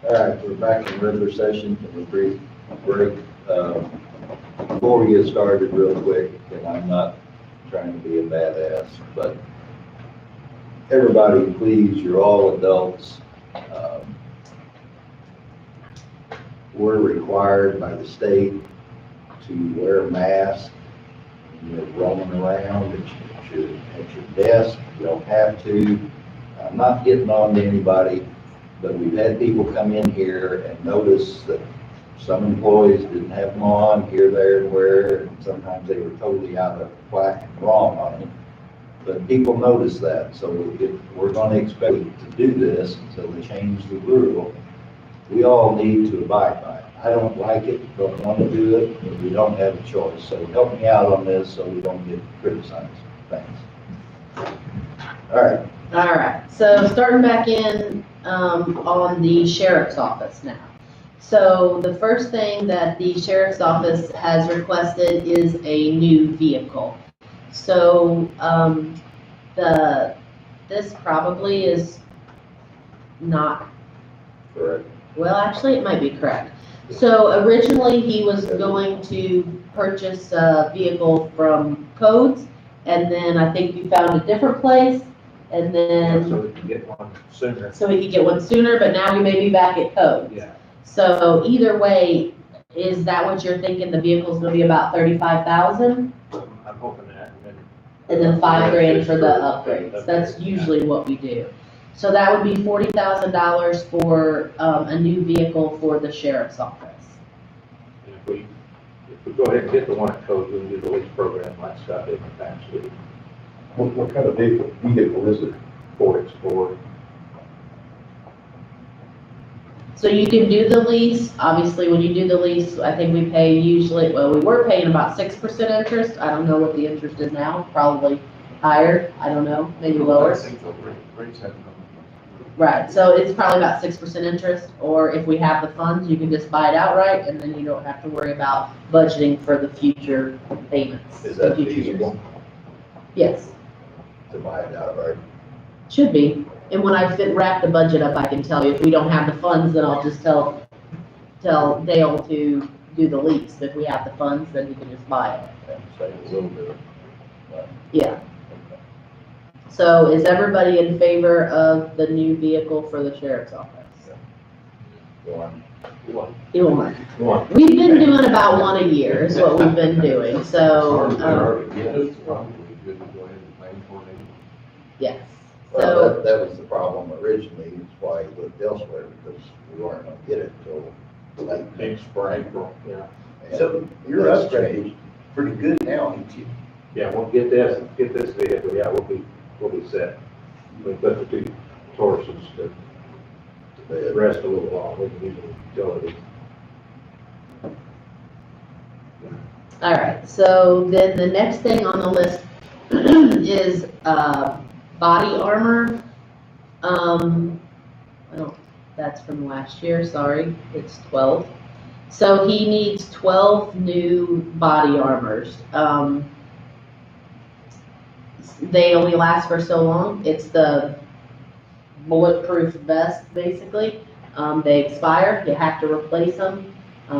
All right, we're back in regular session, and a brief break. Before we get started, real quick, and I'm not trying to be a badass, but everybody, please, you're all adults. We're required by the state to wear a mask. You're roaming around at your desk. You don't have to. I'm not getting on to anybody, but we've had people come in here and notice that some employees didn't have them on here, there, and where, and sometimes they were totally out of whack and wrong on them. But people notice that, so if we're going to expect to do this until they change the rule, we all need to abide by it. I don't like it, don't want to do it, but we don't have a choice. So help me out on this so we don't get criticized. Thanks. All right. All right, so starting back in on the sheriff's office now. So the first thing that the sheriff's office has requested is a new vehicle. So this probably is not Correct. Well, actually, it might be correct. So originally, he was going to purchase a vehicle from Codes, and then I think you found a different place, and then So we can get one sooner. so we could get one sooner, but now we may be back at Codes. Yeah. So either way, is that what you're thinking? The vehicle's gonna be about 35,000, I'm hoping that. and then $5,000 for the upgrades. That's usually what we do. So that would be $40,000 for a new vehicle for the sheriff's office. And if we go ahead and get the one at Code, we can do the lease program like Scott did in the past. What kind of vehicle is it? Ford Explorer. So you can do the lease. Obviously, when you do the lease, I think we pay usually, well, we were paying about 6% interest. I don't know what the interest is now, probably higher. I don't know, maybe lower. I think the rates haven't come. Right, so it's probably about 6% interest, or if we have the funds, you can just buy it outright, and then you don't have to worry about budgeting for the future payments. Is that in future years. feasible Yes, to buy it outright? should be. And when I wrap the budget up, I can tell you. If we don't have the funds, then I'll just tell Dale to do the lease. If we have the funds, then he can just buy it. And say a little bit. Yeah. So is everybody in favor of the new vehicle for the sheriff's office? One. One. We've been doing about one a year is what we've been doing, so, yes. Well, So, that was the problem originally, it's why he looked elsewhere, because we weren't gonna get it till late next spring. April, yeah. And So your that's upgrade changed. pretty good now, ain't you? Yeah, we'll get this vehicle, yeah, we'll be set. We put the two Tauruses to Bed. rest a little while, we can use them utility. all right, so then the next thing on the list is, body armor. Well, that's from last year, sorry, it's 12. So he needs 12 new body armors. They only last for so long. It's the bulletproof vest, basically. They expire, you have to replace them.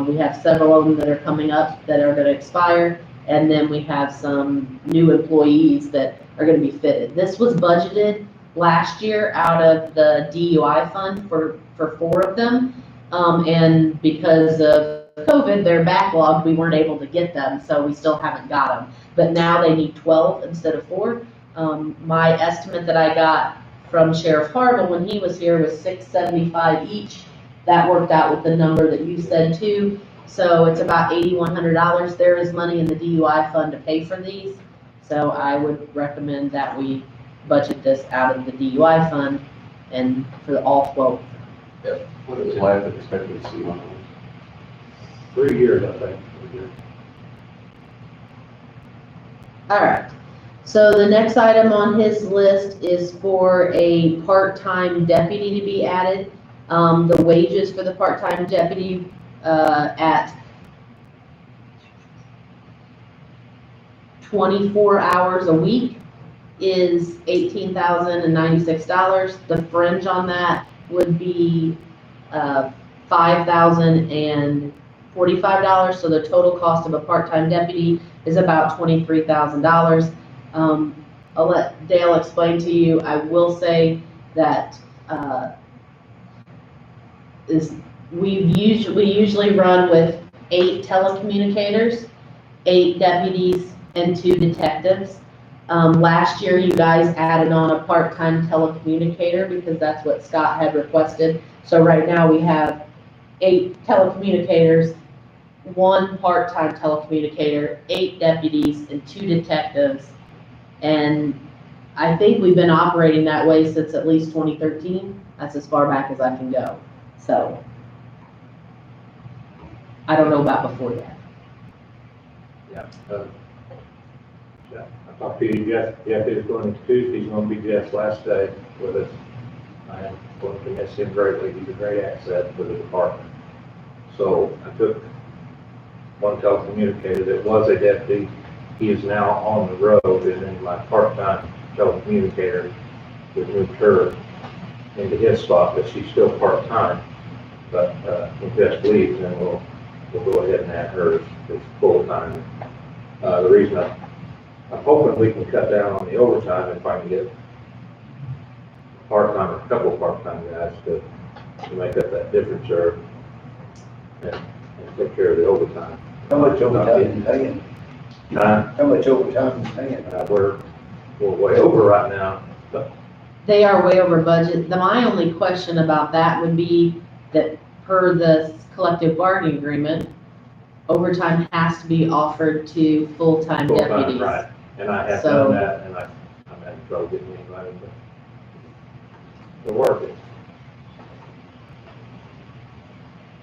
We have several of them that are coming up that are gonna expire. And then we have some new employees that are gonna be fitted. This was budgeted last year out of the DUI fund for 4 of them. And because of COVID, they're backlogged, we weren't able to get them, so we still haven't got them. But now they need 12 instead of 4. My estimate that I got from Sheriff Harville when he was here was $675 each. That worked out with the number that you said too. So it's about $8,100. There is money in the DUI fund to pay for these. So I would recommend that we budget this out of the DUI fund and for all 12. What is life expectancy on those? 3 years, I think. 3 years. All right. So the next item on his list is for a part-time deputy to be added. The wages for the part-time deputy at 24 hours a week is $18,096. The fringe on that would be $5,045, so the total cost of a part-time deputy is about $23,000. I'll let Dale explain to you. I will say that we usually run with 8 telecommunicators, 8 deputies, and 2 detectives. Last year, you guys added on a part-time telecommunicator because that's what Scott had requested. So right now we have 8 telecommunicators, 1 part-time telecommunicator, 8 deputies, and 2 detectives. And I think we've been operating that way since at least 2013. That's as far back as I can go. So I don't know about before that. Yeah. Yeah, I talked to you, Jeff is going to Tuesday, he's going to be Jeff's last day with us. I am going to miss him greatly, he's a great asset for the department. So I took one telecommunicator that was a deputy, he is now on the road, and then my part-time telecommunicator, we moved her into his spot, but she's still part-time. But when Jeff leaves, then we'll go ahead and add her as full-time. The reason I'm hoping we can cut down on the overtime if I can get part-time or a couple part-time guys to make up that difference there and take care of the overtime. How much overtime is he paying? How much overtime is he paying? We're way over right now, but They are way over budget. My only question about that would be that per the collective bargaining agreement, overtime has to be offered to full-time full-time, deputies. right. And I have So- done that, and I'm having trouble getting anybody, but they're working.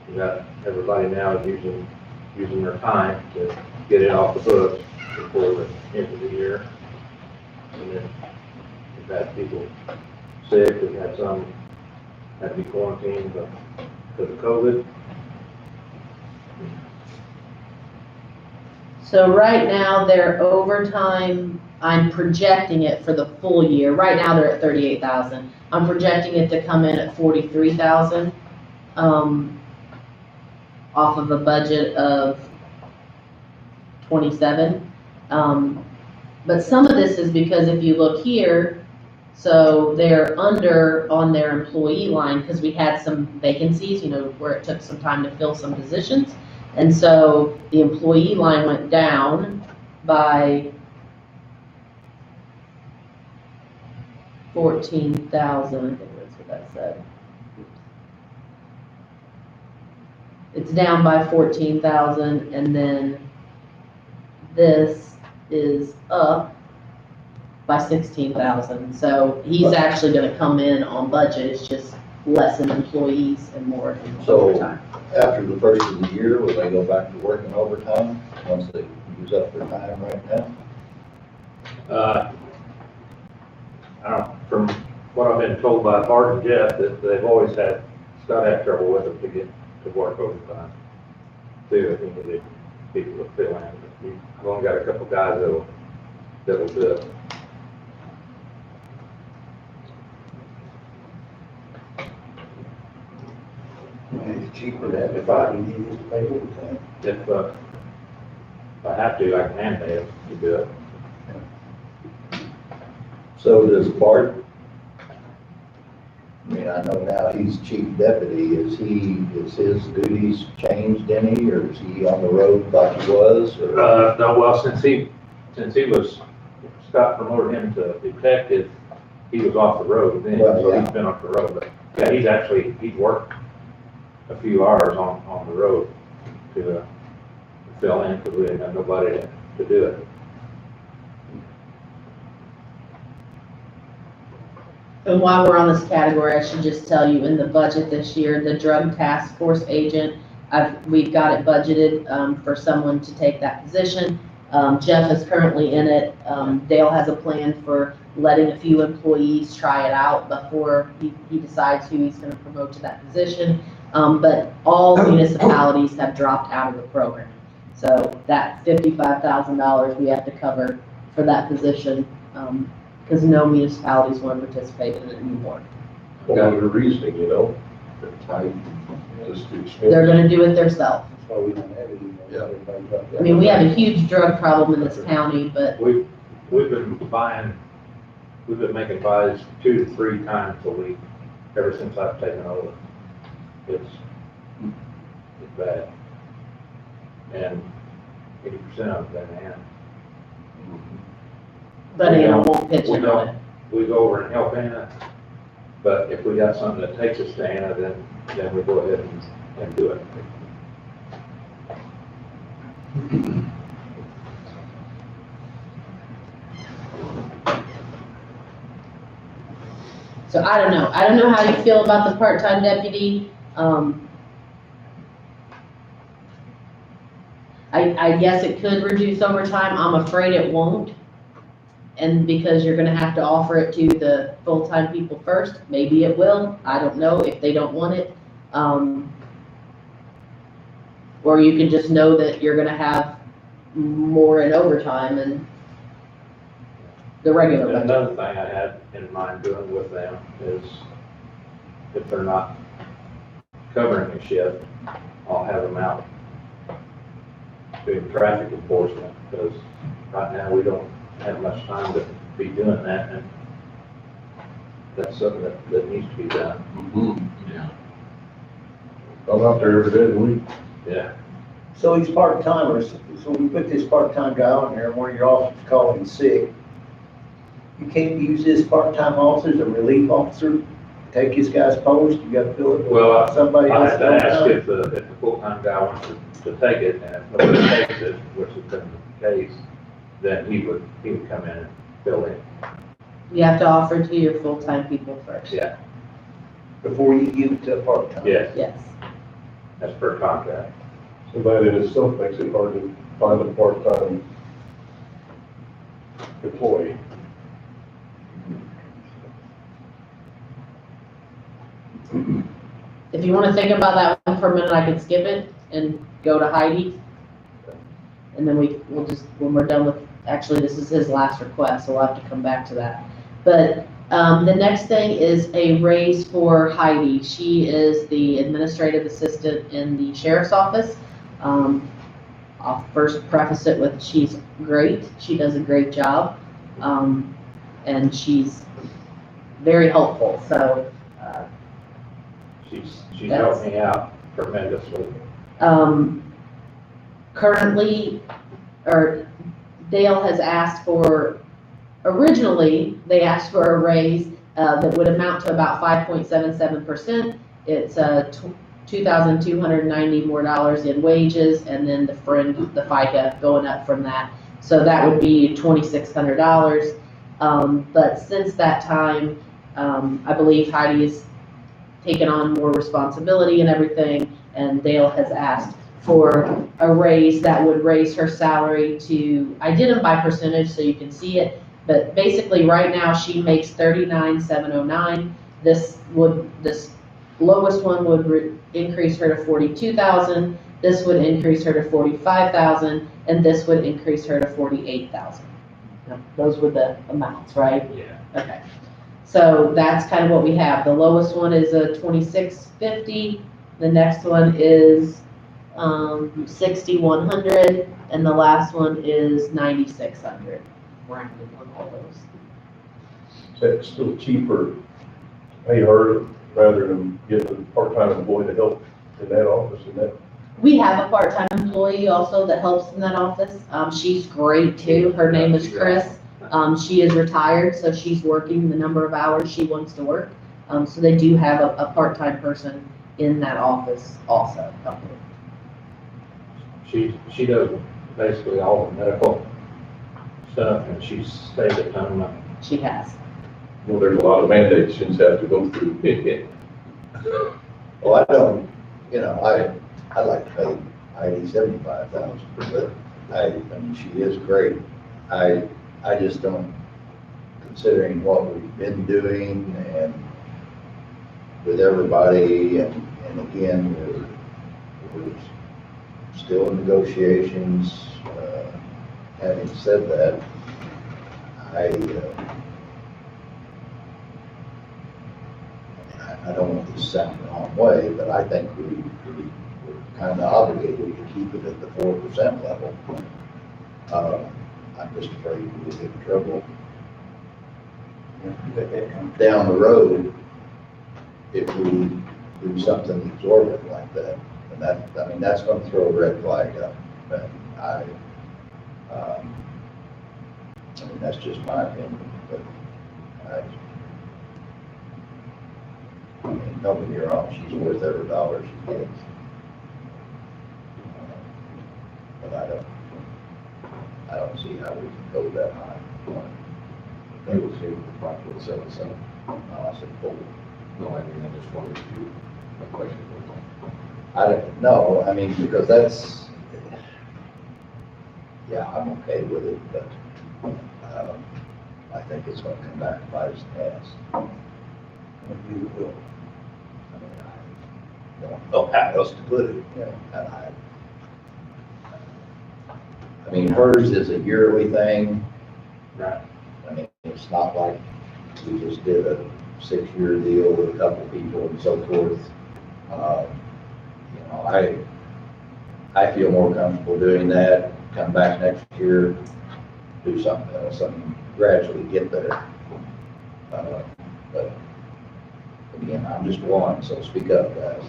We got everybody now is using their time to get it off the books before the end of the year. And then we've had people sick, we've had some had to be quarantined because of COVID. So right now, their overtime, I'm projecting it for the full year. Right now, they're at 38,000. I'm projecting it to come in at 43,000, off of a budget of 27. But some of this is because if you look here, so they're under on their employee line because we had some vacancies, where it took some time to fill some positions. And so the employee line went down by 14,000, I think that's what that said. It's down by 14,000, and then this is up by 16,000. So he's actually gonna come in on budget, it's just less in employees and more in So- overtime. After the first of the year, will they go back to working overtime once they use up their time right now? I don't, from what I've been told by Art and Jeff, that they've always had, Scott had trouble with them to get to work overtime. Too, I think the people that fill in, we've only got a couple guys that'll do it. It's cheaper than If I- he needs to pay overtime. If I have to, I can handle it to do it. So does Bart, I mean, I know now he's chief deputy, is his duties changed any, or is he on the road like he was? Or- No, well, since he was, Scott promoted him to detective, he was off the road then, Right, so yeah. he's been off the road. But yeah, he's worked a few hours on the road to fill in, because we didn't have nobody to do it. And while we're on this category, I should just tell you, in the budget this year, the drug task force agent, we've got it budgeted for someone to take that position. Jeff is currently in it. Dale has a plan for letting a few employees try it out before he decides who he's gonna promote to that position. But all municipalities have dropped out of the program. So that $55,000 we have to cover for that position, because no municipalities want to participate in it anymore. What was the reasoning, Tight. Just the expense. They're gonna do it themselves. That's why we don't have it anymore. Yeah. Everybody's got that. I mean, we have a huge drug problem in this county, but We've been making buys 2 to 3 times a week ever since I've taken over. It's bad. And 80% of them Anna. Anna won't pitch in on it. We go over and help Anna, but if we got something that takes us to Anna, then we go ahead and do it. So I don't know. I don't know how you feel about the part-time deputy. I guess it could reduce overtime. I'm afraid it won't. And because you're gonna have to offer it to the full-time people first, maybe it will. I don't know if they don't want it. Or you can just know that you're gonna have more in overtime and the regular And budget. another thing I had in mind doing with them is if they're not covering a shift, I'll have them out doing traffic enforcement, because right now we don't have much time to be doing that, and that's something that needs to be done. Yeah. I'm out there every day of the week. Yeah. So he's part-timers, so we put this part-time guy on there, and one of your officers called him sick. You can't use this part-time officer as a relief officer, take this guy's post, you gotta fill it Well, with somebody I else. had to ask if the full-time guy wants to take it, and if nobody takes it, which has been the case, then he would come in and fill in. You have to offer to your full-time people first. Yeah. Before you give it to a part-time. Yes, Yes. that's per contract. So that in itself makes it hard to find a part-time employee. If you wanna think about that one for a minute, I could skip it and go to Heidi. And then we'll just, when we're done with, actually, this is his last request, so we'll have to come back to that. But, the next thing is a raise for Heidi. She is the administrative assistant in the sheriff's office. I'll first preface it with, she's great. She does a great job. And she's very helpful, so, She's helped me out tremendously. currently, or Dale has asked for, originally, they asked for a raise that would amount to about 5.77%. It's $2,290 more in wages, and then the FICA going up from that. So that would be $2,600. But since that time, I believe Heidi has taken on more responsibility and everything, and Dale has asked for a raise that would raise her salary to, I did them by percentage so you can see it, but basically right now she makes $39,709. This lowest one would increase her to $42,000. This would increase her to $45,000, and this would increase her to $48,000. Those were the amounts, right? Yeah. Okay. So that's kind of what we have. The lowest one is a $2,650. The next one is $6,100, and the last one is $9,600. Rounded on all those. Is that still cheaper to pay her rather than get a part-time employee to help in that office and that? We have a part-time employee also that helps in that office. She's great too. Her name is Chris. She is retired, so she's working the number of hours she wants to work. So they do have a part-time person in that office also. She does basically all the medical stuff, and she's saved a ton of money. She has. Well, there's a lot of mandates she's have to go through. Well, I don't, I like to pay Heidi $75,000, but I mean, she is great. I just don't, considering what we've been doing and with everybody, and again, we're still in negotiations. Having said that, I don't want this to sound the wrong way, but I think we're kind of obligated to keep it at the 4% level. I'm just afraid we'll get in trouble down the road if we do something exorbitant like that. And that, I mean, that's going to throw a red flag up. But I mean, that's just my opinion, but I mean, don't get me wrong, she's worth every dollar she gets. But I don't see how we can go that high. They will see the project 7-7. I said, oh, No, I mean, I just wanted to, my question was, I don't know, I mean, because that's, yeah, I'm okay with it, but, I think it's gonna come back and bite us in the ass. And we will. I mean, I don't know how else to put it, you know, and I mean, hers is a yearly thing. Right. I mean, it's not like we just did a 6-year deal with a couple people and so forth. You know, I feel more comfortable doing that, come back next year, do something else, and gradually get there. But again, I'm just one, so speak up, guys.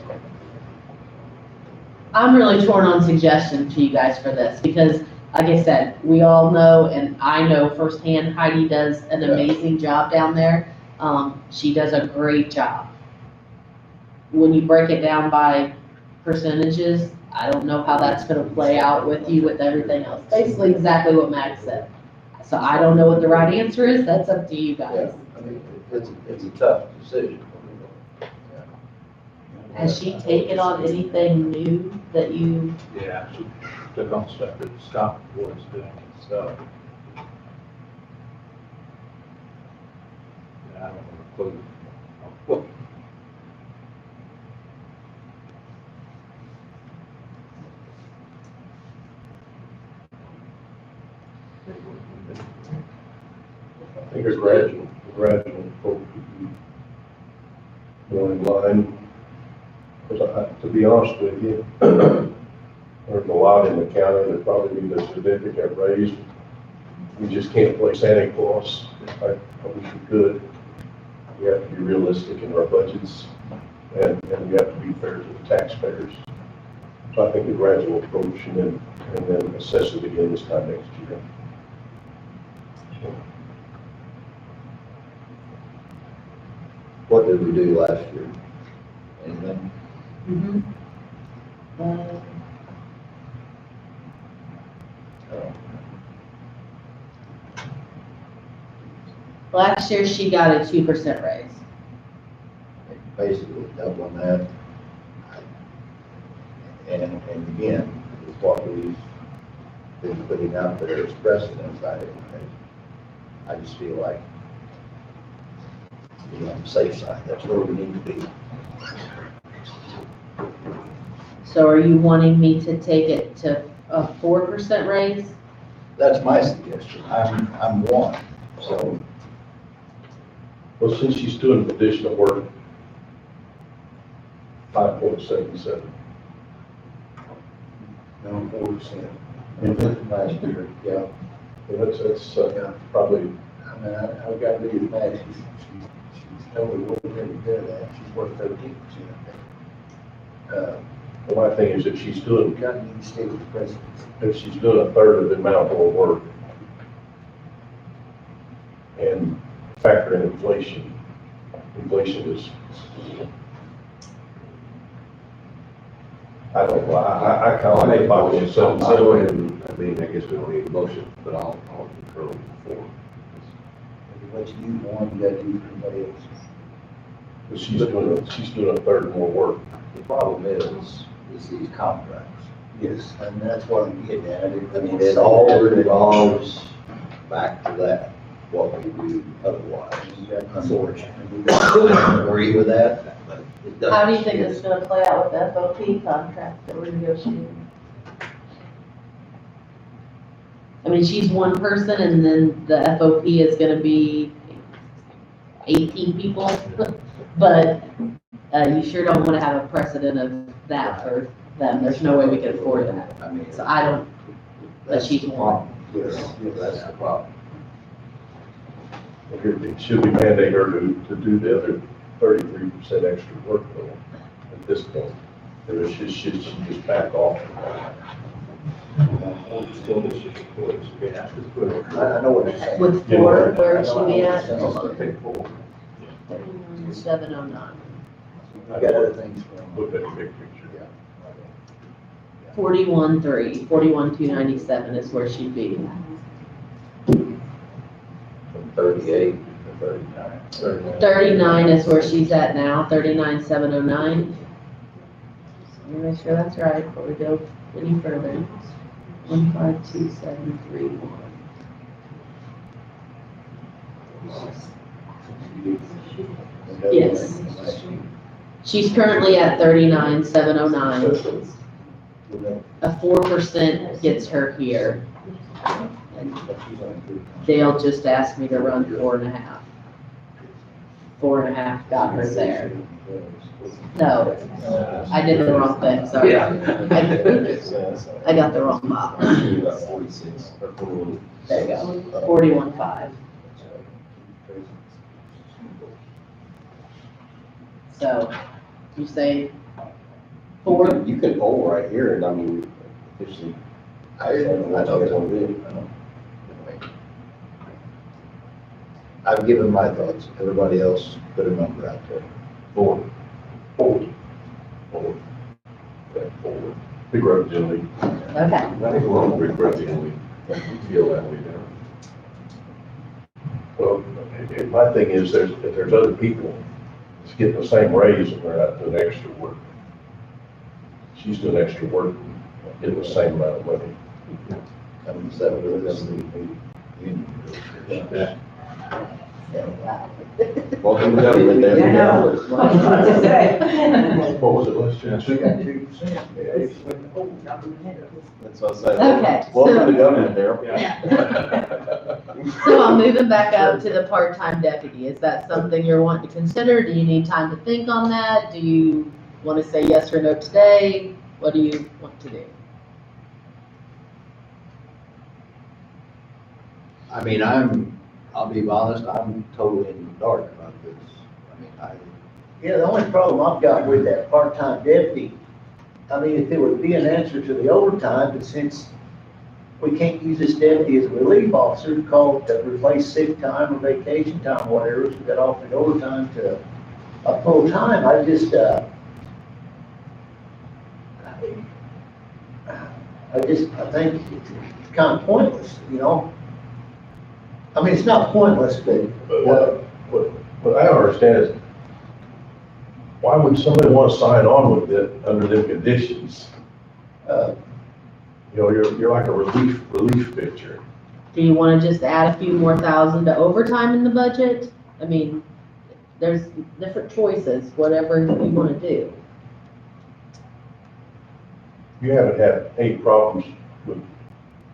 I'm really torn on suggestions to you guys for this, because like I said, we all know, and I know firsthand, Heidi does an amazing job down there. She does a great job. When you break it down by percentages, I don't know how that's gonna play out with you with everything else. Basically exactly what Max said. So I don't know what the right answer is, that's up to you guys. I mean, it's a tough decision. Has she taken on anything new that you, Yeah, she took on stuff that Scott was doing and stuff. Yeah, I don't have a clue. Well, I think a gradual approach would be more in line. Because to be honest with you, there's a lot in the county that probably need a significant raise. We just can't play Santa Claus. I wish we could. We have to be realistic in our budgets, and we have to be fair to the taxpayers. So I think a gradual approach and then assess it again this time next year. What did we do last year? Anything? Oh. last year she got a 2% raise. Basically doubling that. And again, with what we've been putting out there as precedents, I just feel like, you know, on the safe side, that's where we need to be. So are you wanting me to take it to a 4% raise? That's my suggestion. I'm one, so. Well, since she's doing additional work, 5.77. No, 4%. Last year, yeah. That's probably, I mean, I've got to be mad, she's totally worth every bit of that, she's worth 13%. well, my thing is if she's doing, Got to need to stay with the president. if she's doing a third of the amount more work and factor in inflation is, I don't know, I kind of like I'll my go ahead and, I mean, I guess we don't need a motion, but I'll concur with the form. What you do one, you gotta do for everybody else. But she's doing a third more work. The problem is these contracts. Yes. And that's what I'm getting at. I mean, it all revolves back to that, what we do otherwise. Unfortunately, we don't agree with that, but it does. How do you think this is gonna play out with the FOP contract that we're negotiating? I mean, she's one person and then the FOP is gonna be 18 people, but You sure don't wanna have a precedent of that for them, there's no way we can afford that. I mean. So I don't, but That's she's the one. problem. Yes, that's the problem. It should be mandated her to do the other 33% extra work though, at this point. Or she should just back off. Still, this is what it's been at. I know what you're saying. With four, where would she be at? Take full. 709. I got other things going on. Look at the big picture. 41,3, 41,297 is where she'd be. From 38 to 39. 39 is where she's at now, 39,709. Let me make sure that's right before we go any further. 152731. Yes. She's currently at 39,709. A 4% gets her here. And Dale just asked me to run 4.5. 4.5 got her there. No, I did the wrong thing, sorry. I got the wrong box. There you go, 41.5. So, you say 4? You can poll right here, and I mean, officially, I don't know. I've given my thoughts. Everybody else put a number out there. Forward. Begrudgingly. Okay. I think we're all begrudgingly, we feel that way now. Well, my thing is, if there's other people that's getting the same raise and they're not doing extra work, she's doing extra work, getting the same amount of money. Come settle with us. Yeah. Welcome to government, there. What was it last year? We got 2%. That's what I said. Okay, Welcome so- to government, there. So I'm moving back up to the part-time deputy. Is that something you're wanting to consider? Do you need time to think on that? Do you want to say yes or no today? What do you want to do? I mean, I'll be honest, I'm totally in the dark about this. I mean, Yeah, the only problem I've got with that part-time deputy, I mean, if there would be an answer to the overtime, but since we can't use this deputy as a relief officer to call to replace sick time or vacation time, whatever, so we got offered overtime to a full-time, I think it's kind of pointless, you know? I mean, it's not pointless, but, What I don't understand is, why would somebody want to sign on with it under them conditions? You know, you're like a relief pitcher. Do you want to just add a few more thousand to overtime in the budget? I mean, there's different choices, whatever you want to do. You haven't had any problems with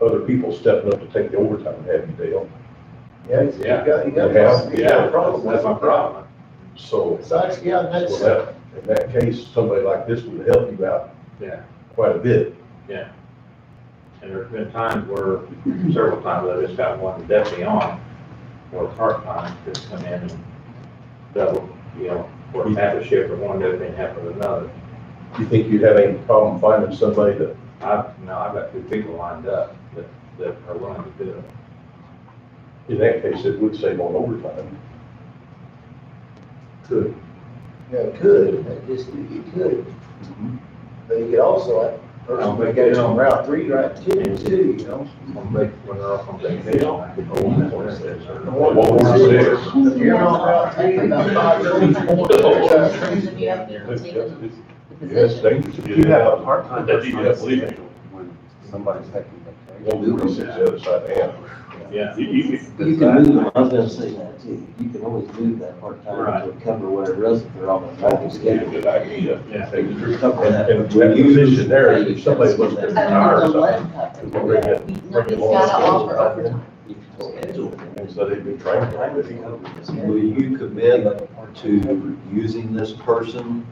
other people stepping up to take the overtime, have you, Dale? yeah, you got Yeah, a problem. that's my problem. So, Besides, yeah, that's, in that case, somebody like this would help you out Yeah, quite a bit. yeah. And there's been times where, several times I just got one deputy on, or part-time, just come in and double, you know, work half a shift for one deputy and half of another. Do you think you'd have any problem finding somebody that, I've got 2 people lined up that are willing to do it. in that case, it would save on overtime? Could. yeah, it could, it just, you could. But you could also, like, person that goes on Route 3, right, too, you know? When they're off on vacation. What was it? If you're on Route 3, about 5 minutes more, there's You have to take the Yes, position. dangerous. If you have a part-time That person you on have the to leave. schedule, when somebody's taking vacation. Well, we sit the other side of the hand. Yeah. You can move them, I was gonna say that too, you can always move that part-time Right. to cover whatever else if they're on a traffic schedule. Good idea. Yeah. Take the truth. Cover that. And when you position there, if somebody was to I retire or don't know what something, cover. bring it, Nobody's gotta offer overtime. You can schedule. and so they'd be trained. Will you commit to using this person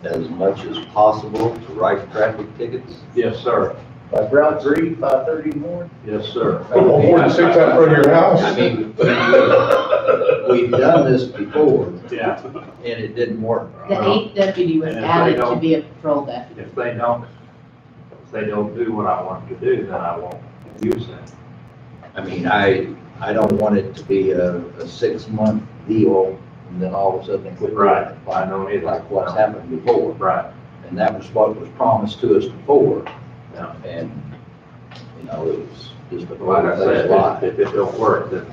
as much as possible to write traffic tickets? Yes, sir. Like Route 3, 5:30 in the morning? Yes, sir. More than 6 out front of your house? I mean, we've done this before, Yeah. and it didn't work. The 8th deputy was And if they added to don't- be a patrol deputy. If they don't do what I want them to do, then I won't use them. I mean, I don't want it to be a 6-month deal, and then all of a sudden they quit. doing it, I know either. Like what's happened before. Right. And that was what was promised to us before. Yeah. And, you know, it was just a Like I said, lie. if it don't work, then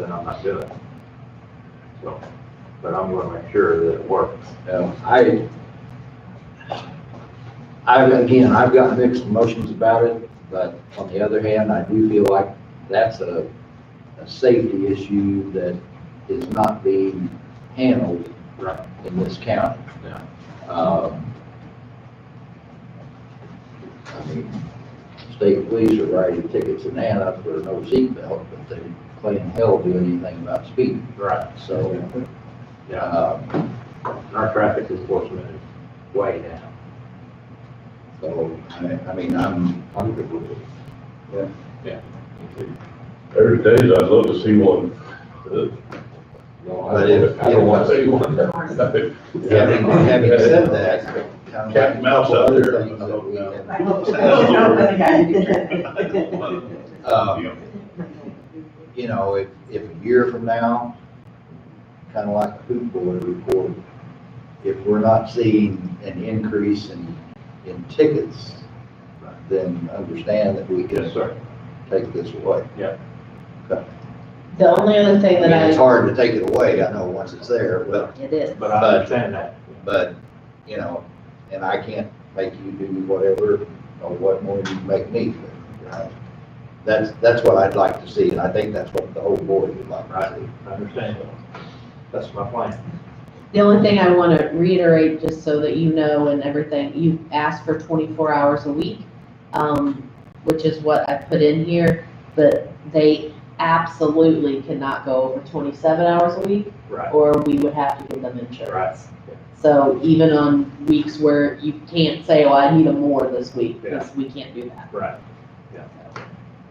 I'm not doing it. So, but I'm gonna make sure that it works. I've got mixed emotions about it, but on the other hand, I do feel like that's a safety issue that is not being handled Right. in this county. Yeah. I mean, state police are writing tickets in Anna for no seatbelt, but they claim hell do anything about speeding. Right. So, Yeah. Our traffic enforcement is way down. so, I mean, I'm good with it. There's days I'd love to see one. But if, I don't want to see one. having said that, kind of Cat like and mouse a out couple there. other things that we have, you know, if a year from now, kind of like a hoop boy report, if we're not seeing an increase in tickets, then understand that we Yes, can sir. take this away. The only other I thing mean, that it's hard to take it away, I know, once it's there, but, it is. But I understand that. you know, and I can't make you do whatever, or what more you can make me, but, you know, that's what I'd like to see, and I think that's what the whole board would like to see. I understand. That's my plan. The only thing I want to reiterate, just so that you know and everything, you asked for 24 hours a week, which is what I put in here, but they absolutely cannot go over 27 hours a week, Right. or we would have to give them insurance. Right. So even on weeks where you can't say, oh, I need them more this week, because we can't do that. Right.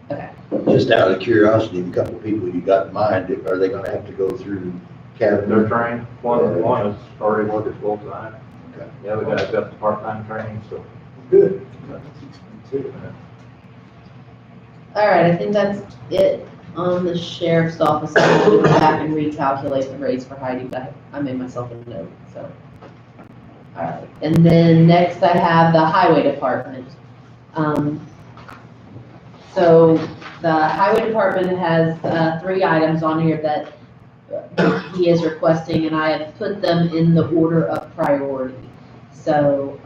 Okay. Just out of curiosity, the couple of people you got in mind, are they gonna have to go through They're cabinet? trained. One is already working full time. Okay. The other guy's got the part-time training, so. Good. All right, I think that's it on the sheriff's office. I'm going to go back and recalculate the rates for Heidi, but I made myself a note, so. All right, and then next I have the highway department. So the highway department has 3 items on here that he is requesting, and I have put them in the order of priority. So,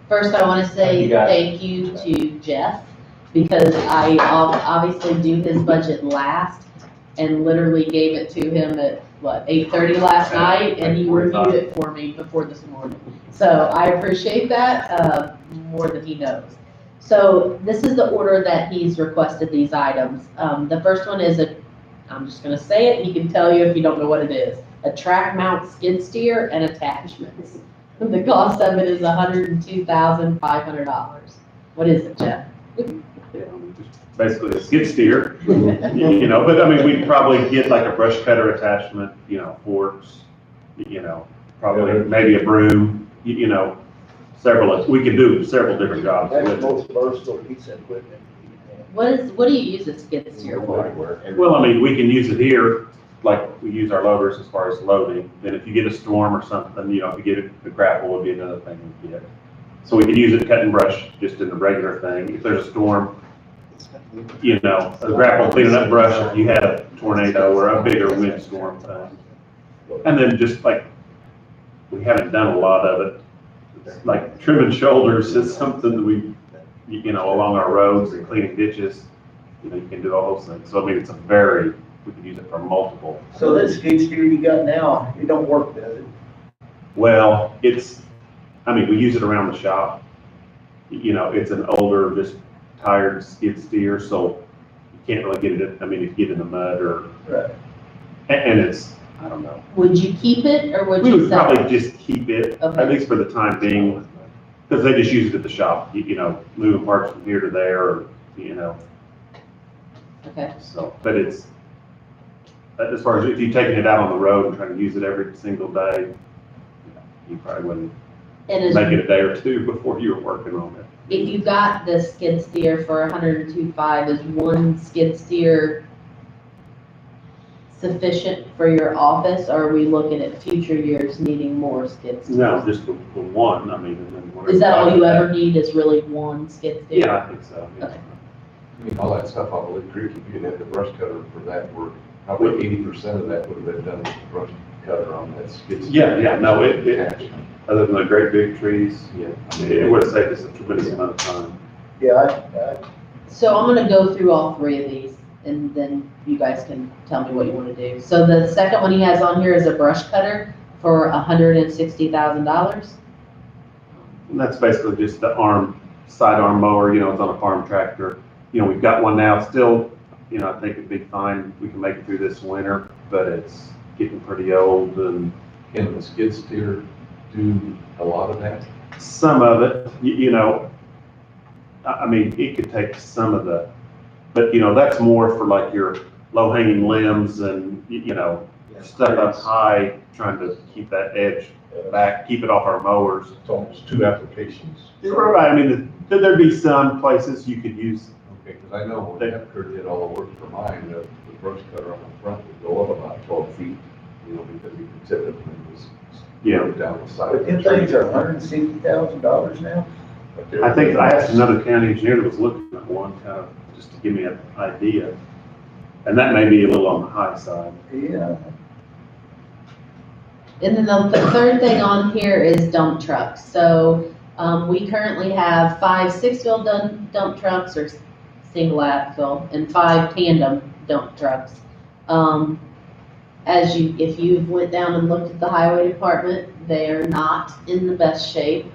first I want to say thank you to Jeff, because I obviously do his budget last, and literally gave it to him at, 8:30 last night, and he reviewed it for me before this morning. So I appreciate that, more than he knows. So this is the order that he's requested these items. The first one is I'm just gonna say it, he can tell you if you don't know what it is. A track mount skid steer and attachments. The cost of it is $102,500. What is it, Jeff? Basically a skid steer, you know, but I mean, we'd probably get like a brush cutter attachment, you know, forks, you know, probably maybe a broom, you know, we could do several different jobs That's the with it. most versatile piece of equipment. What do you use a skid steer for? Well, I mean, we can use it here, like we use our loaders as far as loading. Then if you get a storm or something, you know, if you get the grapple would be another thing we get. So we could use it cut and brush just in the regular thing. If there's a storm, you know, the grapple cleaning up brush, if you had a tornado or a bigger windstorm thing. And then just like, we haven't done a lot of it. Like trimming shoulders is something that we, you know, along our roads and cleaning ditches, you know, you can do all those things. So I mean, we could use it for multiple. So that skid steer you got now, it don't work, does it? Well, I mean, we use it around the shop. You know, it's an older, just tired skid steer, so you can't really get it, I mean, if you get in the mud or, Right. and I don't know. Would you keep it or would We you would sell probably it? just keep it, Okay. at least for the time being, because they just use it at the shop, you know, moving parts from here to there, or, you know, Okay, so, but it's, as far as if you're taking it out on the road and trying to use it every single day, you probably wouldn't and is, make it a day or two before you were working on it. if you got the skid steer for 102.5, is one skid steer sufficient for your office, or are we looking at future years needing more skid steers? No, just the one, I mean, and then. whatever Is that all you after ever that. need, is really one skid steer? Yeah, I think so, yeah. Okay. I mean, all that stuff on Wood Creek, if you didn't have the brush cutter for that work, probably 80% of that would have been done with the brush cutter on that skid steer. Yeah, no, it, Attached. other than the great big trees, Yeah. I mean, it would have saved us a tremendous amount of time. Yeah, So I'm gonna go through all three of these, and then you guys can tell me what you wanna do. So the second one he has on here is a brush cutter for $160,000. And that's basically just the sidearm mower, you know, it's on a farm tractor. You know, we've got one now, still, you know, I think it'd be fine, we can make it through this winter, but it's getting pretty old, and Can the skid steer do a lot of that? some of it, you know, I mean, it could take some of the, but, you know, that's more for like your low-hanging limbs and, you know, stuff up high, trying to keep that edge back, keep it off our mowers. It's almost two applications. You're right, I mean, there'd be some places you could use. Okay, because I know when Epker did all the work for mine, the brush cutter on the front would go up about 12 feet, you know, because you could tip it when it was Yeah. down the side. but of the them tree. things are $160,000 now? I think I asked another county engineer that was looking at one, kind of, just to give me an idea. And that may be a little on the high side. Yeah. And then the third thing on here is dump trucks. So, we currently have 5 6-wheel dump trucks, or single axle, and 5 tandem dump trucks. If you went down and looked at the highway department, they are not in the best shape.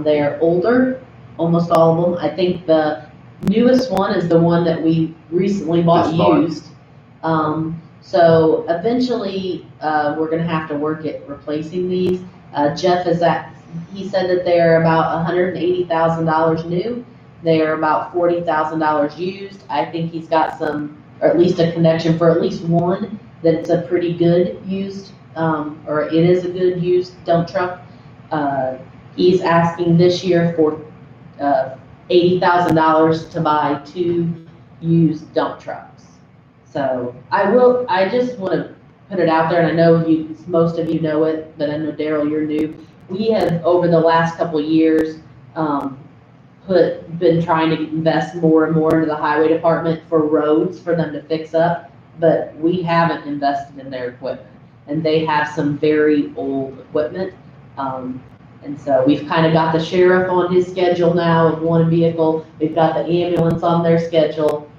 They are older, almost all of them. I think the newest one is the one that we recently bought Just bought. used. So eventually, we're gonna have to work at replacing these. Jeff he said that they're about $180,000 new. They are about $40,000 used. I think he's got some, or at least a connection for at least one, that it's a pretty good used, or it is a good used dump truck. He's asking this year for $80,000 to buy 2 used dump trucks. So I just want to put it out there, and I know most of you know it, but I know Daryl, you're new. We have, over the last couple of years, been trying to invest more and more into the highway department for roads for them to fix up, but we haven't invested in their equipment, and they have some very old equipment. And so we've kind of got the sheriff on his schedule now of one vehicle. We've got the ambulance on their schedule.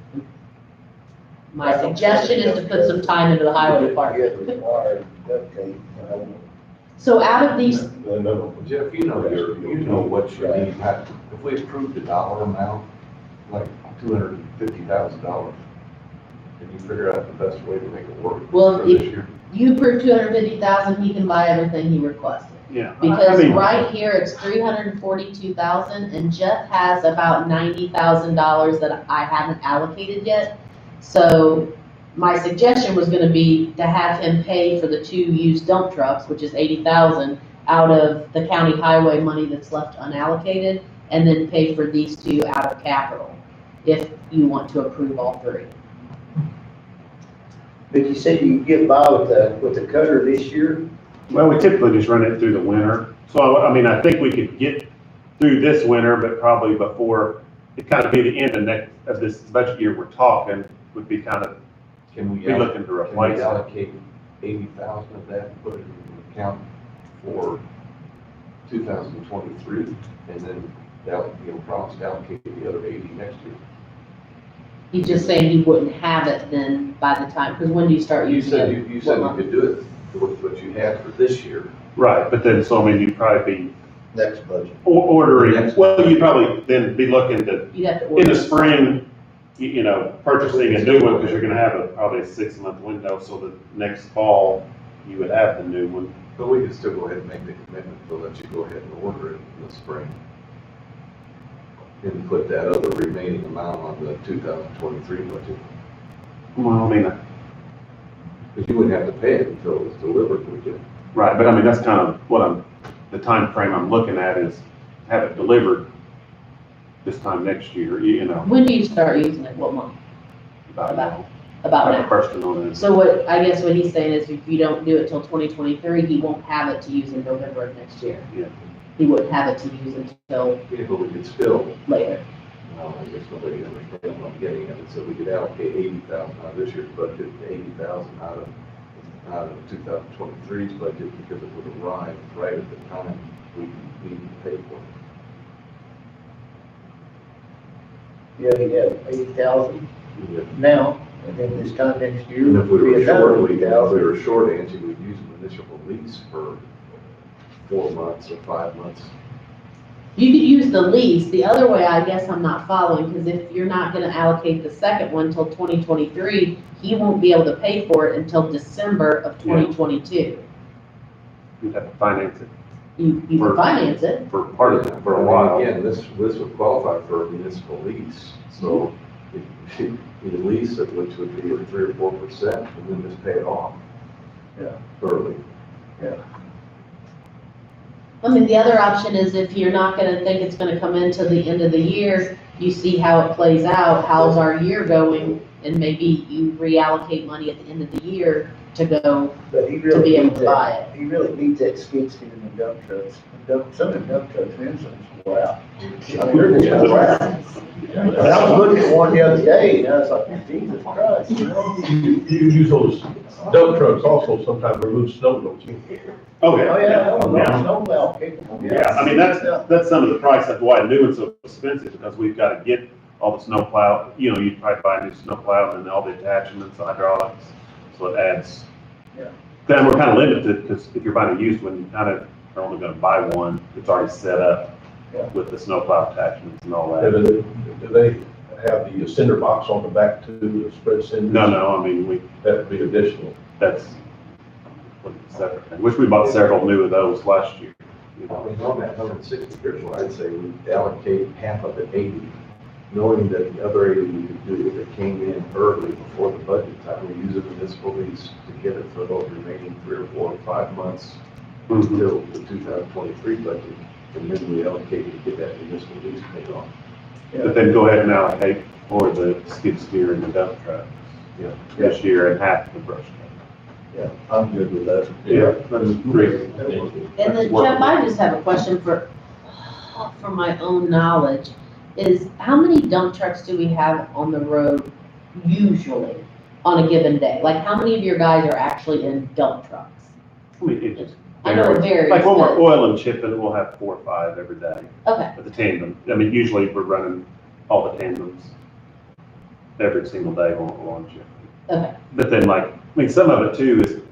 My suggestion is to put some time into the highway department. So out of these, No. Jeff, you know what you need. If we approved a dollar amount, like $250,000, can you figure out the best way to make it work Well, for this year? you approve 250,000, he can buy everything he requested. Yeah. I Because mean, right here, it's 342,000, and Jeff has about $90,000 that I haven't allocated yet. So my suggestion was gonna be to have him pay for the 2 used dump trucks, which is 80,000, out of the county highway money that's left unallocated, and then pay for these 2 out of capital, if you want to approve all 3. But you said you can get by with the cutter this year? Well, we typically just run it through the winter. So, I mean, I think we could get through this winter, but probably before, it kind of be the end of this budget year we're talking, would be kind of, Can we be looking to replace it. allocate 80,000 of that and put it in an account for 2023, and then, promise to allocate the other 80 next year? He's just saying he wouldn't have it then by the time, because when do you start You using said it? you said you could do it with what you had for this year. right, but then, so I mean, you'd probably be Next budget. ordering, well, you'd probably then be looking to, You'd have to in order. the spring, purchasing a new one, because you're gonna have probably a 6-month window, so that next fall, you would have the new one. But we can still go ahead and make the commitment, to let you go ahead and order it in the spring. And put that other remaining amount on the 2023 budget. Well, I mean, Because you wouldn't have to pay it until it was delivered, would you? right, but I mean, that's kind of what the time frame I'm looking at is have it delivered this time next year, you know. When do you start using it? What month? About Like the now. first one on it. So what, I guess what he's saying is if you don't do it till 2023, he won't have it to use in November of next year. Yeah. He wouldn't have it to use until Yeah, but we could still, later. well, I guess nobody understands what I'm getting at, so we could allocate 80,000 out of this year's budget, 80,000 out of 2023's budget, because it would arrive right at the time we need to pay for it. Yeah, you have 80,000 now, and then this time next year. And if we it'll were be short, another if we 80,000. were short, Angie, we'd use an initial lease for 4 months or 5 months. You could use the lease. The other way, I guess I'm not following, because if you're not gonna allocate the second one till 2023, he won't be able to pay for it until December of 2022. You'd have to finance it You can finance it. for part of it, for a And while. again, this would qualify for a municipal lease, so if you lease it, which would be 3 or 4%, and then just pay it off. Yeah. Early. I mean, the other option is if you're not gonna think it's gonna come in till the end of the year, you see how it plays out, how's our year going, and maybe you reallocate money at the end of the year to go, But he to really be able needs to buy that, he really needs that skid steer and the dump trucks. Some of the dump trucks, man, some wow. I mean, they're just wow. I was looking at one the other day, and I was like, Jesus Christ, you know? You use those dump trucks also sometimes remove snow, don't you? Oh, Oh, yeah, Yeah. snowplow capable. Yeah, I mean, that's some of the price of why new one's so expensive, because we've got to get all the snow plow, you know, you try to buy a new snow plow and all the attachments, the hydraulics, so it adds. Yeah. Then we're kind of limited, because if you're buying a used one, you kind of are only going to buy one, it's already set up Yeah. with the snow plow attachments and all that. Do they have the cinder box on the back too, the spread cinder? No, I mean, That'd be additional. that's a separate thing, which we bought several new of those last year. You I know. mean, on that 160, here's what I'd say, we allocate half of it 80, knowing that the other 80 we could do if it came in early before the budget time, we use a municipal lease to get it for those remaining 3 or 4 or 5 months until the 2023 budget, and then we allocate to get that municipal lease paid off. But then go ahead and allocate for the skid steer and the dump truck this year and half the brush truck. Yeah, I'm good with that. Yeah, that's great. and then Jeff, I just have a question for my own knowledge, is how many dump trucks do we have on the road usually on a given day? Like, how many of your guys are actually in dump trucks? I mean, it just. I know it varies, Like when we're but- oil and chipping, we'll have 4 or 5 every day. Okay, But the tandem, I mean, usually we're running all the tandems every single day on shift. okay. But then like, I mean, some of it too is,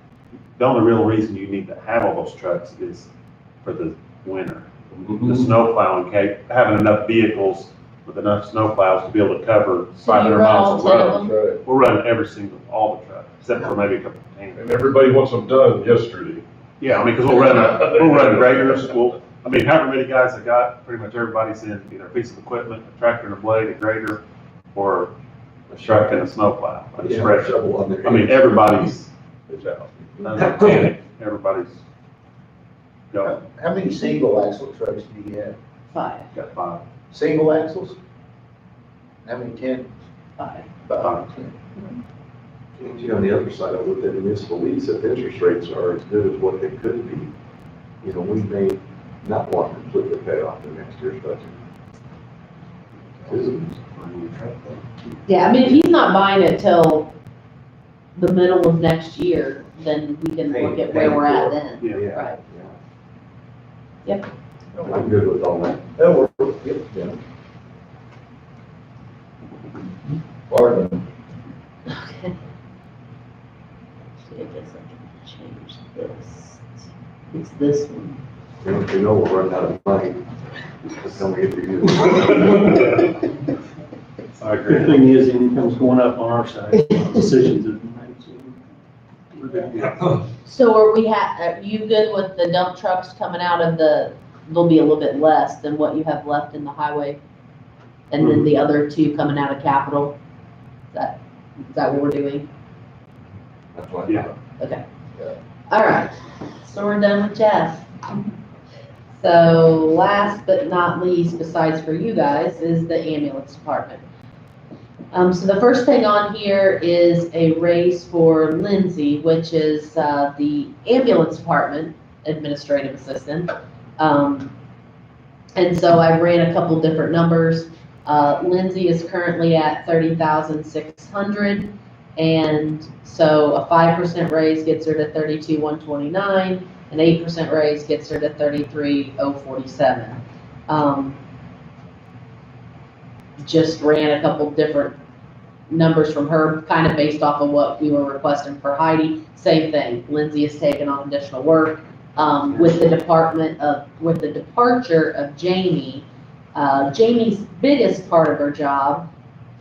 the only real reason you need to have all those trucks is for the winter. The snow plowing, having enough vehicles with enough snow plows to be able to cover So you 500 run all miles of 10 of road. them? That's right. We're running all the trucks, except for maybe a couple of tandems. And everybody wants them done yesterday. Yeah, I mean, because we'll run graders, I mean, however many guys I got, pretty much everybody's in either a piece of equipment, a tractor and a blade, a grader, or a truck and a snowplow, and a Yeah, spreader. shovel on there. I mean, everybody's, It's out. everybody's going, How many single axle trucks do you have? 5. got 5. Single axles? How many 10? 5. Five. And on the other side of it, with the municipal lease, if interest rates are as good as what they could be, you know, we may not want to completely pay off the next year's budget. Yeah, I mean, if he's not buying it till the middle of next year, then we can look at where we're at then. Yeah. Right. Yep. I'm good with all that. That works, yep. Yeah. Pardon. Okay. See, I guess I can change this. It's this one. And you know we're running out of money, just tell me if you use it. I agree. The thing is, income's going up on our side, decisions have been made, so we're So are you good with the dump trucks coming out of they'll be a little bit less than what you have left in the highway? And then the other two coming out of capital? Is that what we're doing? That's why. Yeah. Okay. All right, so we're done with Jeff. So last but not least, besides for you guys, is the ambulance department. So the first thing on here is a raise for Lindsay, which is the ambulance department administrative assistant. And so I ran a couple different numbers. Lindsay is currently at 30,600, and so a 5% raise gets her to 32,129. An 8% raise gets her to 33,047. Just ran a couple different numbers from her, kind of based off of what we were requesting for Heidi. Same thing. Lindsay has taken on additional work. With the departure of Jamie, Jamie's biggest part of her job,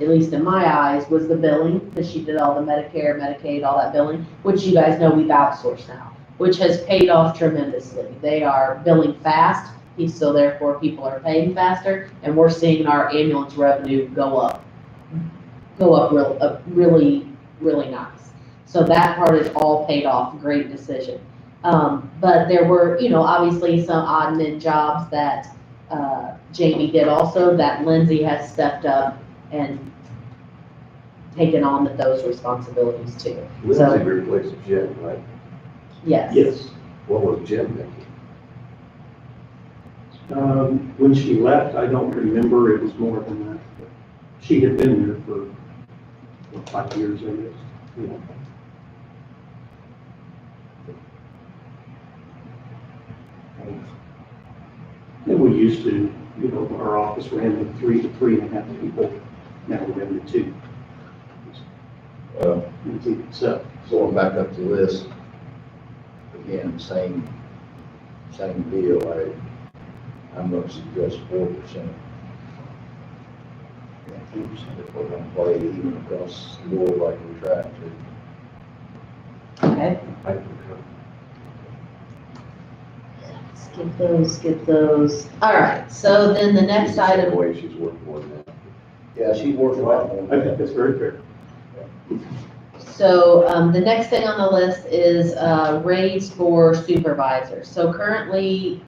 at least in my eyes, was the billing, because she did all the Medicare, Medicaid, all that billing, which you guys know we've outsourced now, which has paid off tremendously. They are billing fast, so therefore people are paying faster, and we're seeing our ambulance revenue go up really, really nice. So that part is all paid off, great decision. But there were, obviously some admin jobs that Jamie did also, that Lindsay has stepped up and taken on those responsibilities too. Lindsay replaced Jim, right? Yes. Yes. What was Jim making? When she left, I don't remember, it was more than that. But she had been there for 5 years, I guess. Yeah. And we used to, our office ran with 3 to 3.5 people. Now we're down to 2. So, Going back up the list, again, same deal, I'm going to suggest 4%. If we're going to play even across the board like we're trying to. Okay. I concur. Skip those. All right, so then the next item. The way she's working more than that. Yeah, she's working a lot more. I think that's very fair. So the next thing on the list is raise for supervisors. So currently,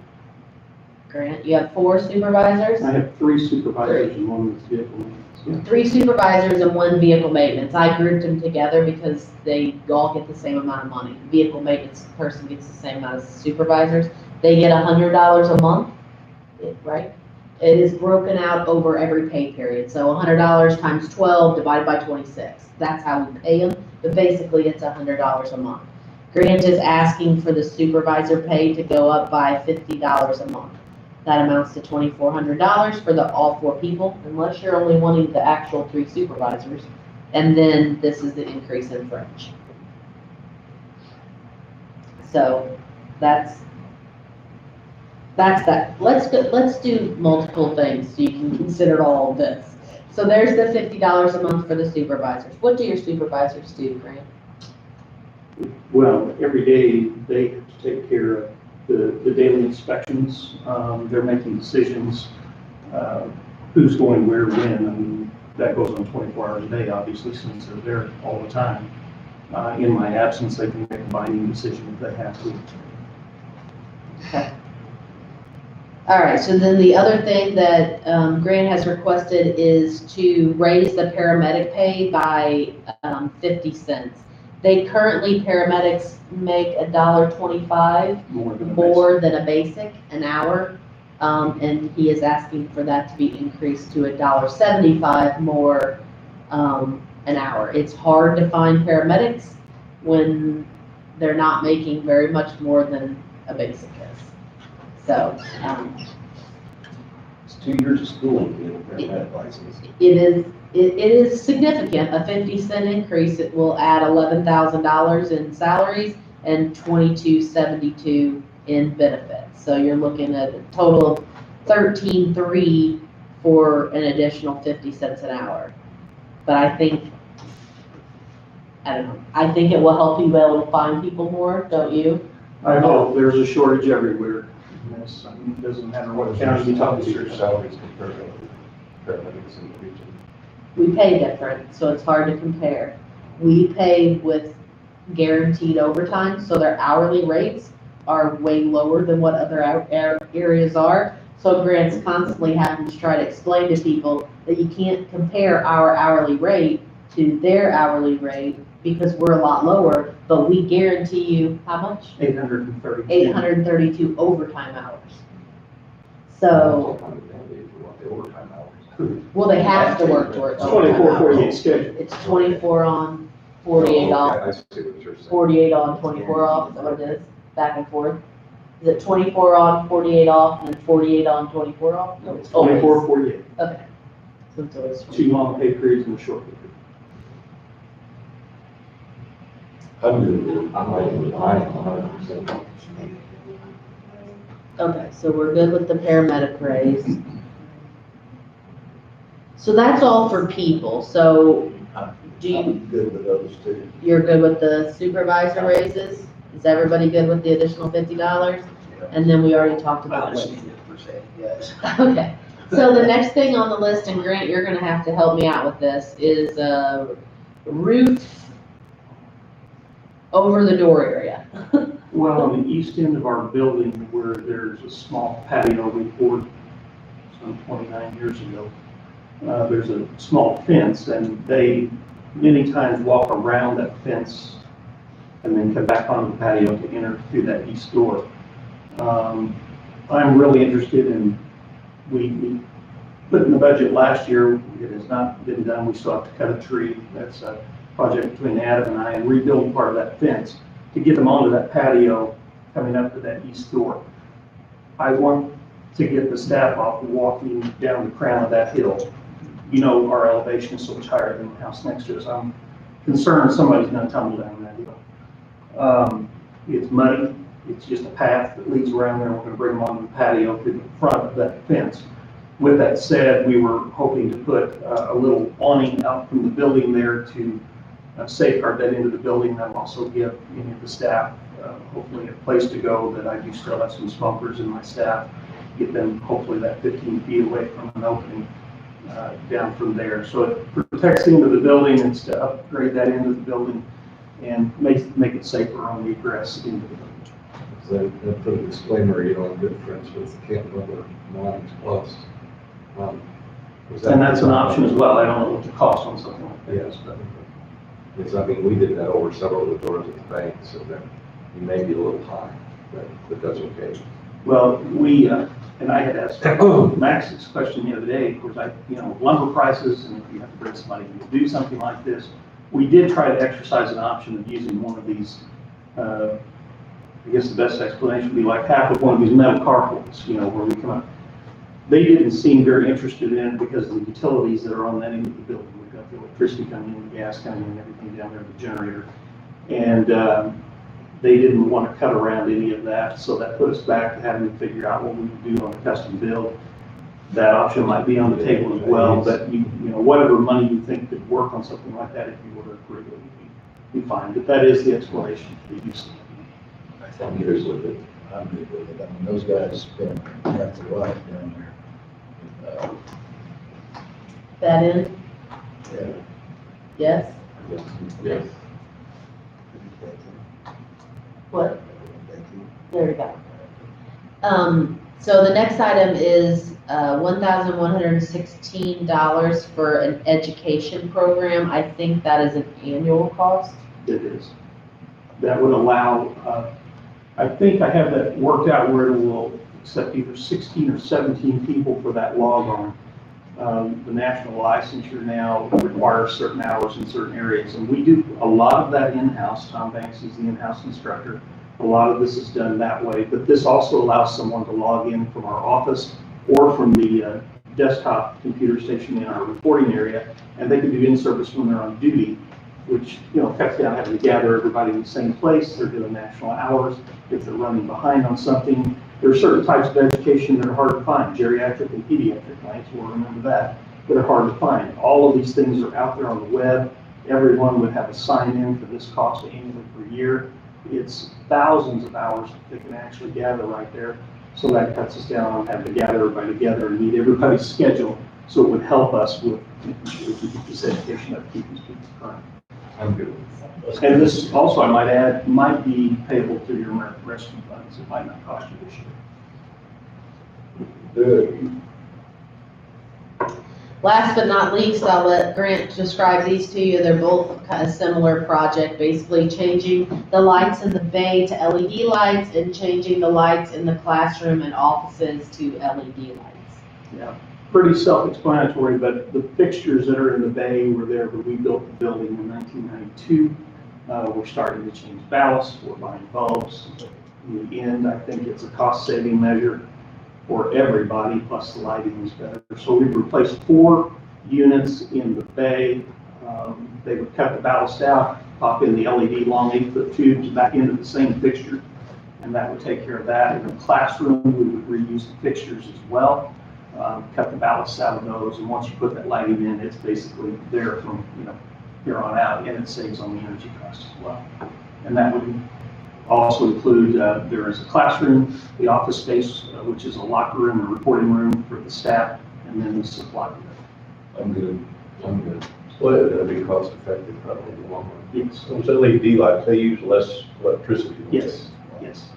Grant, you have 4 supervisors? I have 3 supervisors and 1 with vehicle maintenance. Yeah. 3 supervisors and 1 vehicle maintenance. I grouped them together because they all get the same amount of money. The vehicle maintenance person gets the same amount as supervisors. They get $100 a month, right? It is broken out over every pay period. So $100 times 12 divided by 26. That's how we pay them, but basically it's $100 a month. Grant is asking for the supervisor pay to go up by $50 a month. That amounts to $2,400 for all 4 people, unless you're only wanting the actual 3 supervisors. And then this is the increase in French. So that's that. Let's do multiple things so you can consider all of this. So there's the $50 a month for the supervisors. What do your supervisors do, Grant? Well, every day they have to take care of the daily inspections. They're making decisions, who's going where, when. I mean, that goes on 24 hours a day, obviously, since they're there all the time. In my absence, they can make a binding decision if they have to. Okay. All right, so then the other thing that Grant has requested is to raise the paramedic pay by 50 cents. They currently, paramedics make $1.25 more than a basic an hour. And he is asking for that to be increased to $1.75 more an hour. It's hard to find paramedics when they're not making very much more than a basic is. So, It's 2 years of school to get a paramedic license. it is significant. A 50-cent increase, it will add $11,000 in salaries and $22.72 in benefits. So you're looking at a total of $13,300 for an additional 50 cents an hour. But I think I don't know. I think it will help you be able to find people more, don't you? I know there's a shortage everywhere. And that's, I mean, it doesn't matter what county you talk to. Teacher salaries compared to paramedics in the region. We pay different, so it's hard to compare. We pay with guaranteed overtime, so their hourly rates are way lower than what other areas are. So Grant's constantly having to try to explain to people that you can't compare our hourly rate to their hourly rate because we're a lot lower, but we guarantee you, how much? 832. 832 overtime hours. So, The overtime hours. well, they have to work for it. It's 24/48 schedule. It's 24 on, 48 off. I see what you're saying. 48 on, 24 off, is that what it is? Back and forth? Is it 24 on, 48 off, and then 48 on, 24 off? No, it's always. 24/48. Okay. So it's always 2 long pay periods and a short pay period. I'm ready with mine 100%. Okay, so we're good with the paramedic raise. So that's all for people, so do you, I'm good with those two. you're good with the supervisor raises? Is everybody good with the additional $50? And then we already talked about it. Yes. Okay, so the next thing on the list, and Grant, you're gonna have to help me out with this, is roof over the door area. Well, on the east end of our building where there's a small patio we poured some 29 years ago, there's a small fence and they many times walk around that fence and then come back onto the patio to enter through that east door. I'm really interested in, we put in the budget last year, it has not been done, we still have to cut a tree. That's a project between Adam and I, and rebuild part of that fence to get them onto that patio coming up to that east door. I want to get the staff off walking down the crown of that hill. You know, our elevation is so much higher than the house next to us. I'm concerned somebody's gonna tumble down that hill. It's muddy, it's just a path that leads around there, and we're gonna bring them onto the patio to the front of that fence. With that said, we were hoping to put a little awning out from the building there to safeguard that into the building. That'll also give any of the staff hopefully a place to go, that I do still have some smokers in my staff, get them hopefully that 15 feet away from an opening down from there. So it protects the end of the building, and it's to upgrade that end of the building and make it safer on the egress into the building. So I put a disclaimer, you know, I'm good friends with Camp Number 9 Plus. And that's an option as well. I don't know what the cost on something like that is, but. Because, I mean, we did that over several of the doors at the bank, so that you may be a little high, but that's okay. Well, we, and I had asked Max this question the other day, of course, lumber prices, and if you have to bring somebody to do something like this, we did try to exercise an option of using one of these, I guess the best explanation would be like half of one of these metal carports, where we come up. They didn't seem very interested in it because of the utilities that are on that end of the building. We've got the electricity coming in, the gas coming in, everything down there, the generator. And they didn't want to cut around any of that, so that put us back to having to figure out what we would do on a custom build. That option might be on the table as well, but whatever money you think could work on something like that, if you were to agree, it would be fine. But that is the explanation for the use. I'm good with it. I'm good with it. I mean, those guys spend half their life down there. That in? Yeah. Yes? Yes. What? There we go. So the next item is $1,116 for an education program. I think that is an annual cost. It is. That would allow, I think I have that worked out where it will accept either 16 or 17 people for that log on. The national licensure now requires certain hours in certain areas, and we do a lot of that in-house. Tom Banks is the in-house instructor. A lot of this is done that way, but this also allows someone to log in from our office or from the desktop computer station in our reporting area, and they can do in-service when they're on duty, which cuts down having to gather everybody in the same place. They're doing national hours. If they're running behind on something, there are certain types of education that are hard to find. Geriatric and pediatric, right? We'll remember that are hard to find. All of these things are out there on the web. everyone would have a sign-in for this cost annually per year. It's thousands of hours that they can actually gather right there. So that cuts us down on having to gather everybody together and meet everybody's schedule. So it would help us with this education of keeping people current. I'm good. And this also, I might add, might be payable through your American Rescue Funds. It might not cost you this year. Good. Last but not least, I'll let Grant describe these to you. They're both kind of similar project, basically changing the lights in the bay to LED lights and changing the lights in the classroom and offices to LED lights. Yeah, pretty self-explanatory, but the fixtures that are in the bay were there when we built the building in 1992. We're starting to change ballast, we're buying bulbs. In the end, I think it's a cost-saving measure for everybody, plus the lighting is better. So we've replaced 4 units in the bay. They would cut the ballast out, pop in the LED long 8-foot tubes back into the same fixture, and that would take care of that. In the classroom, we would reuse the fixtures as well, cut the ballast out of those, and once you put that lighting in, it's basically there from here on out, and it saves on the energy cost as well. And that would also include, there is a classroom, the office space, which is a locker room, a reporting room for the staff, and then the supply room. I'm good. I'm good. Well, that'll be cost effective probably in the long run. Yes, Those LED lights, they use less electricity. yes, yes.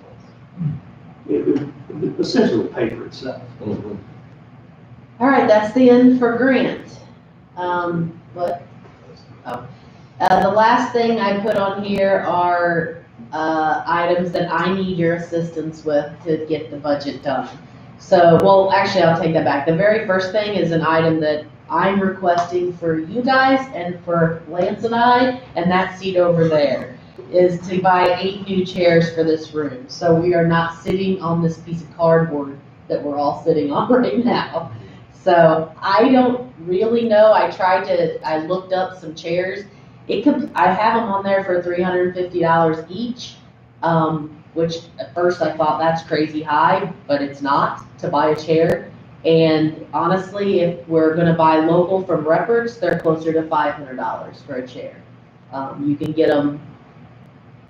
It essentially will pay for itself. Mhm. All right, that's the end for Grant. What? Oh. The last thing I put on here are items that I need your assistance with to get the budget done. So, well, actually, I'll take that back. The very first thing is an item that I'm requesting for you guys and for Lance and I, and that seat over there, is to buy 8 new chairs for this room. So we are not sitting on this piece of cardboard that we're all sitting on right now. So I don't really know. I looked up some chairs. I have them on there for $350 each, which at first I thought that's crazy high, but it's not to buy a chair. And honestly, if we're gonna buy local from Reppers, they're closer to $500 for a chair. You can get them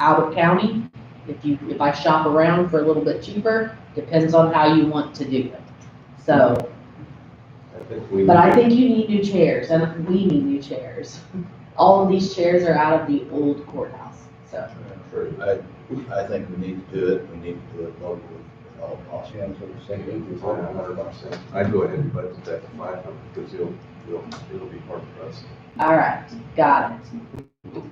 out of county if I shop around for a little bit cheaper, depends on how you want to do it. So, but I think you need new chairs, and we need new chairs. All of these chairs are out of the old courthouse, so. I think we need to do it, we need to do it locally, if all possible. I'd go ahead and budget that to 500 because it'll be hard for us. All right, got it.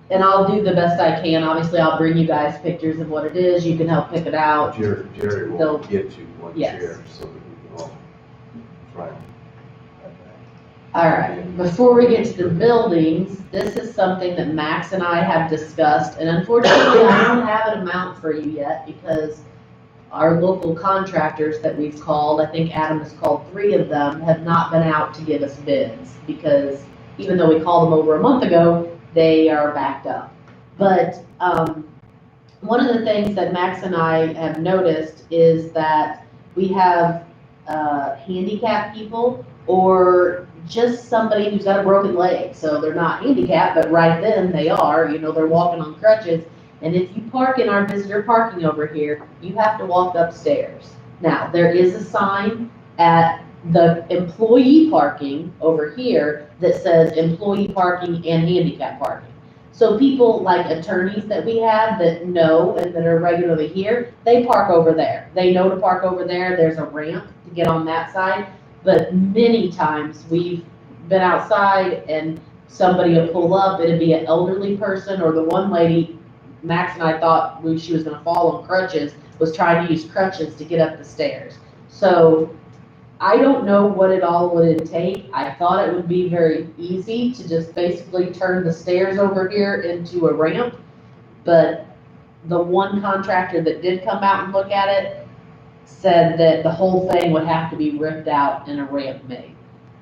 And I'll do the best I can. Obviously, I'll bring you guys pictures of what it is. You can help pick it out. Jerry will They'll- get you one Yes. chair so that we can all try it. All right, before we get to the buildings, this is something that Max and I have discussed, and unfortunately, I don't have an amount for you yet because our local contractors that we've called, I think Adam has called 3 of them, have not been out to give us bids because even though we called them over a month ago, they are backed up. But one of the things that Max and I have noticed is that we have handicapped people or just somebody who's got a broken leg. So they're not handicapped, but right then they are, they're walking on crutches. And if you park in our visitor parking over here, you have to walk upstairs. Now, there is a sign at the employee parking over here that says employee parking and handicap parking. So people like attorneys that we have that know and that are regularly here, they park over there. They know to park over there. There's a ramp to get on that side. But many times we've been outside and somebody will pull up, it'd be an elderly person or the one lady, Max and I thought she was gonna fall on crutches, was trying to use crutches to get up the stairs. So I don't know what it all would take. I thought it would be very easy to just basically turn the stairs over here into a ramp. But the one contractor that did come out and look at it said that the whole thing would have to be ripped out and a ramp made.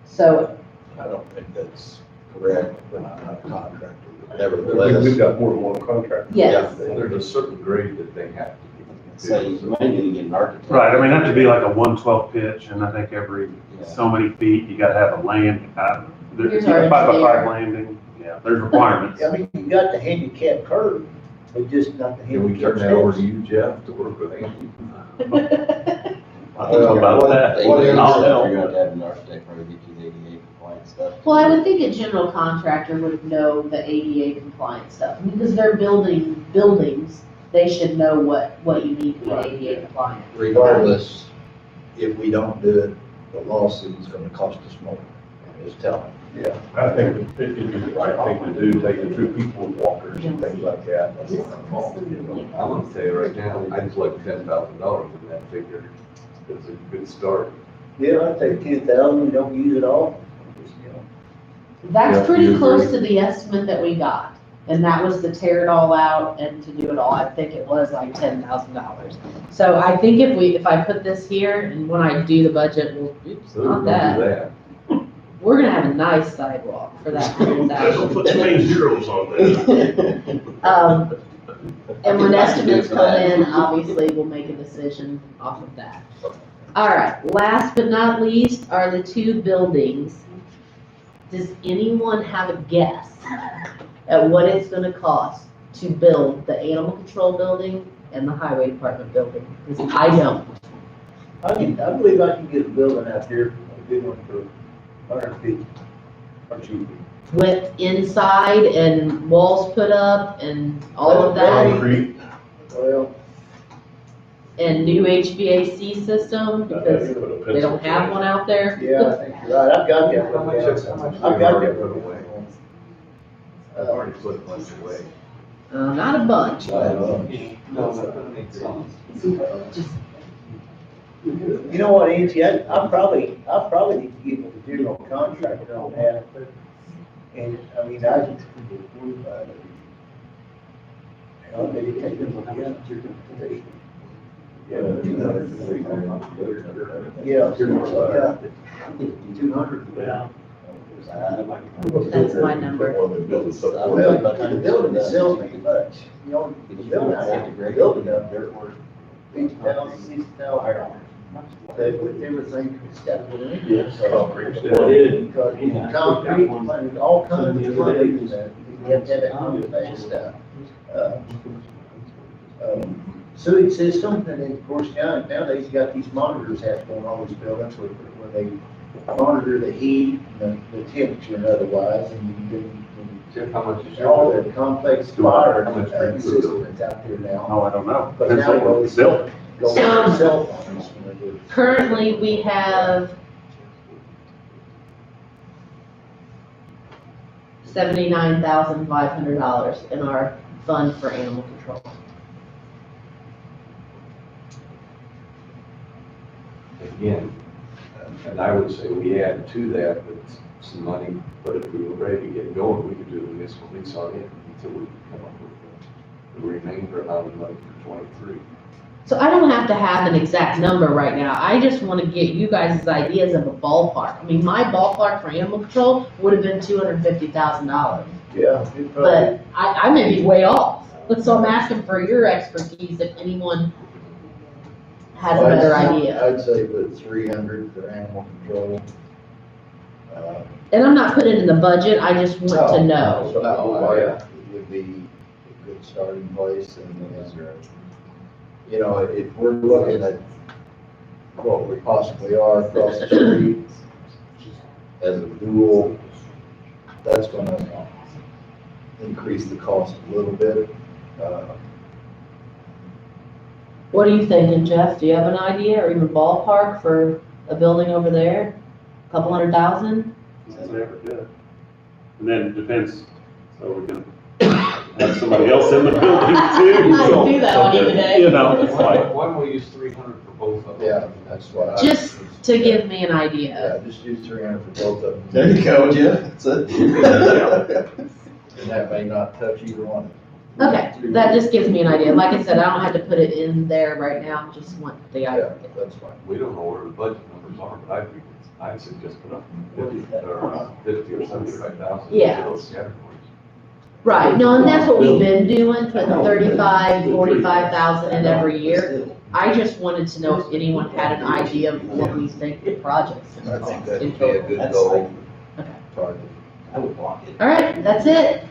So I don't think that's correct, but I'm not a contractor. We've Nevertheless, got more than one contractor. yes, There's a certain grade that they have to be. So you might need to get an architect. Right, I mean, that could be like a 112 pitch, and I think every so many feet, you gotta have a land, Here's there's a our 5x5 engineer. landing. Yeah, there's requirements. I mean, you got the handicap curb, but just not the Can we handicap turn that over to steps. you, Jeff, to work with Andy? I don't know about that. What is I'll that? help. You're gonna have an architect probably get you the ADA compliant stuff. Well, I would think a general contractor would know the ADA compliant stuff, because they're building buildings, they should know what you need to be ADA compliant. Regardless, if we don't do it, the lawsuit's gonna cost us more. Just tell them. Yeah, I think it'd be the right thing to do, taking through people with walkers and things like that. That's what I'm all, you know. I'm gonna tell you right now, I just like $10,000 in that figure. It's a good start. Yeah, I'd take 10,000, don't use it all. That's Yeah, pretty you close agree. to the estimate that we got, and that was to tear it all out and to do it all, I think it was like $10,000. So I think if I put this here, and when I do the budget, well, oops, So we're not gonna do that, that. we're gonna have a nice sidewalk for that Put too many $10,000. zeros on there. And when estimates come in, obviously, we'll make a decision off of that. All right, last but not least are the two buildings. Does anyone have a guess at what it's gonna cost to build the animal control building and the highway department building? Because I don't. I believe I can get a building out there, a good one for 150 or cheaper. With inside and walls put up and all of that, Concrete, Well, and new HVAC system, because they don't have one out there. yeah, I think you're right, I've got that. How much, how much I've we got already that. put away? I've already put a bunch away. Not a bunch. You know what, Angie, I probably need to get with the general contractor on that. And, I mean, I'll maybe take them with you. Yeah, 200, 300. Yeah, 200. Yeah. That's my number. Well, the building itself ain't much, you know, the building up there was 50,000, 60,000. With everything, it's got to go in there, so. Because concrete, and all kinds of things, you have to have that concrete stuff. Sewage system, and then of course nowadays you got these monitors have going on these buildings where they monitor the heat, the temperature and otherwise, and you can Jeff, how much is do all your? the complex fire How much system that's out there now. Oh, I don't know. But Depends now on what it's we built. going on cell phones. Currently, we have $79,500 in our fund for animal control. Again, and I would say we add to that with some money, but if we were ready to get going, we could do a municipal lease on it until we come up with the remainder amount of money for 23. So I don't have to have an exact number right now. I just want to get you guys' ideas of a ballpark. I mean, my ballpark for animal control would have been $250,000, Yeah. but I may be way off. So I'm asking for your expertise if anyone has a better idea. I'd say put 300 for animal control. And I'm not putting it in the budget, I just want to know. It would be a good starting place, and, you know, if we're looking at what we possibly are across the street as a dual, that's gonna increase the cost a little bit. What are you thinking, Jeff? Do you have an idea or even ballpark for a building over there? A couple $100,000? That's never good. And then it depends, so we're gonna have somebody else in the building too. I so- do that on you today. You know, it's like, Why don't we use 300 for both of them? Yeah, that's what I. Just to give me an idea. Yeah, just use 300 for both of them. There you go, Jeff. That's it. And that may not touch either one. Okay, that just gives me an idea. Like I said, I don't have to put it in there right now, just want the Yeah, idea. that's fine. We don't know where the budget numbers are, but I'd suggest put up 50 or 75,000. Yeah. in those categories. Right, no, and that's what we've been doing, putting 35, 45,000 in every year. I just wanted to know if anyone had an idea of what we think the project's I gonna think cost. that'd in be a total. good goal Okay. target. I would block it. All right, that's it.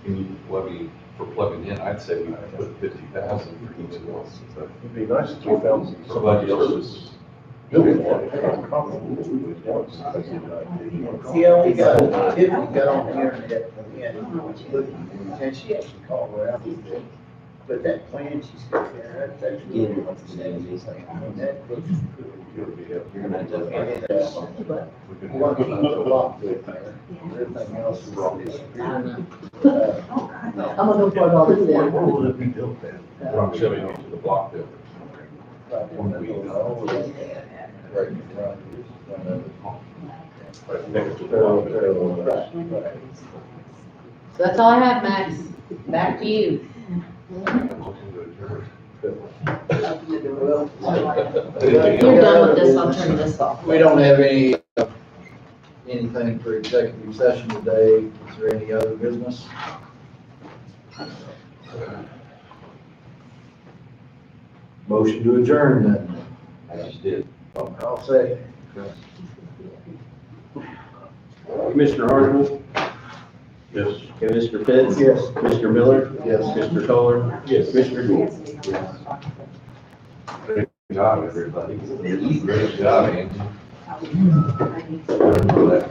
Can you levy for plugging in? I'd say we put 50,000 for each of those. It'd be nice if we found For somebody budget else's services. building one. Yeah, we got, Tiffany got on the internet and looked, and she actually called around. But that plan she's got there, that's good. I mean, that looks good. You're gonna have to. And, one thing, the block built there, everything else is disappeared. I'm gonna go plug all this in. Where will it be built then? Rock shoving into the block building. Right in the middle of all of it. Right in front, front of it. Right next to the Parallel, block building. parallel, right. So that's all I have, Max. Back to you. If you're done with this, I'll turn this off. We don't have anything for executive session today. Is there any other business? Motion to adjourn then. I just did. I'll say. Commissioner Arnold, Yes. Commissioner Pitts. Yes. Commissioner Miller. Yes. Commissioner Kohler. Yes. Commissioner Gould. Great job, everybody. Great job, Angie.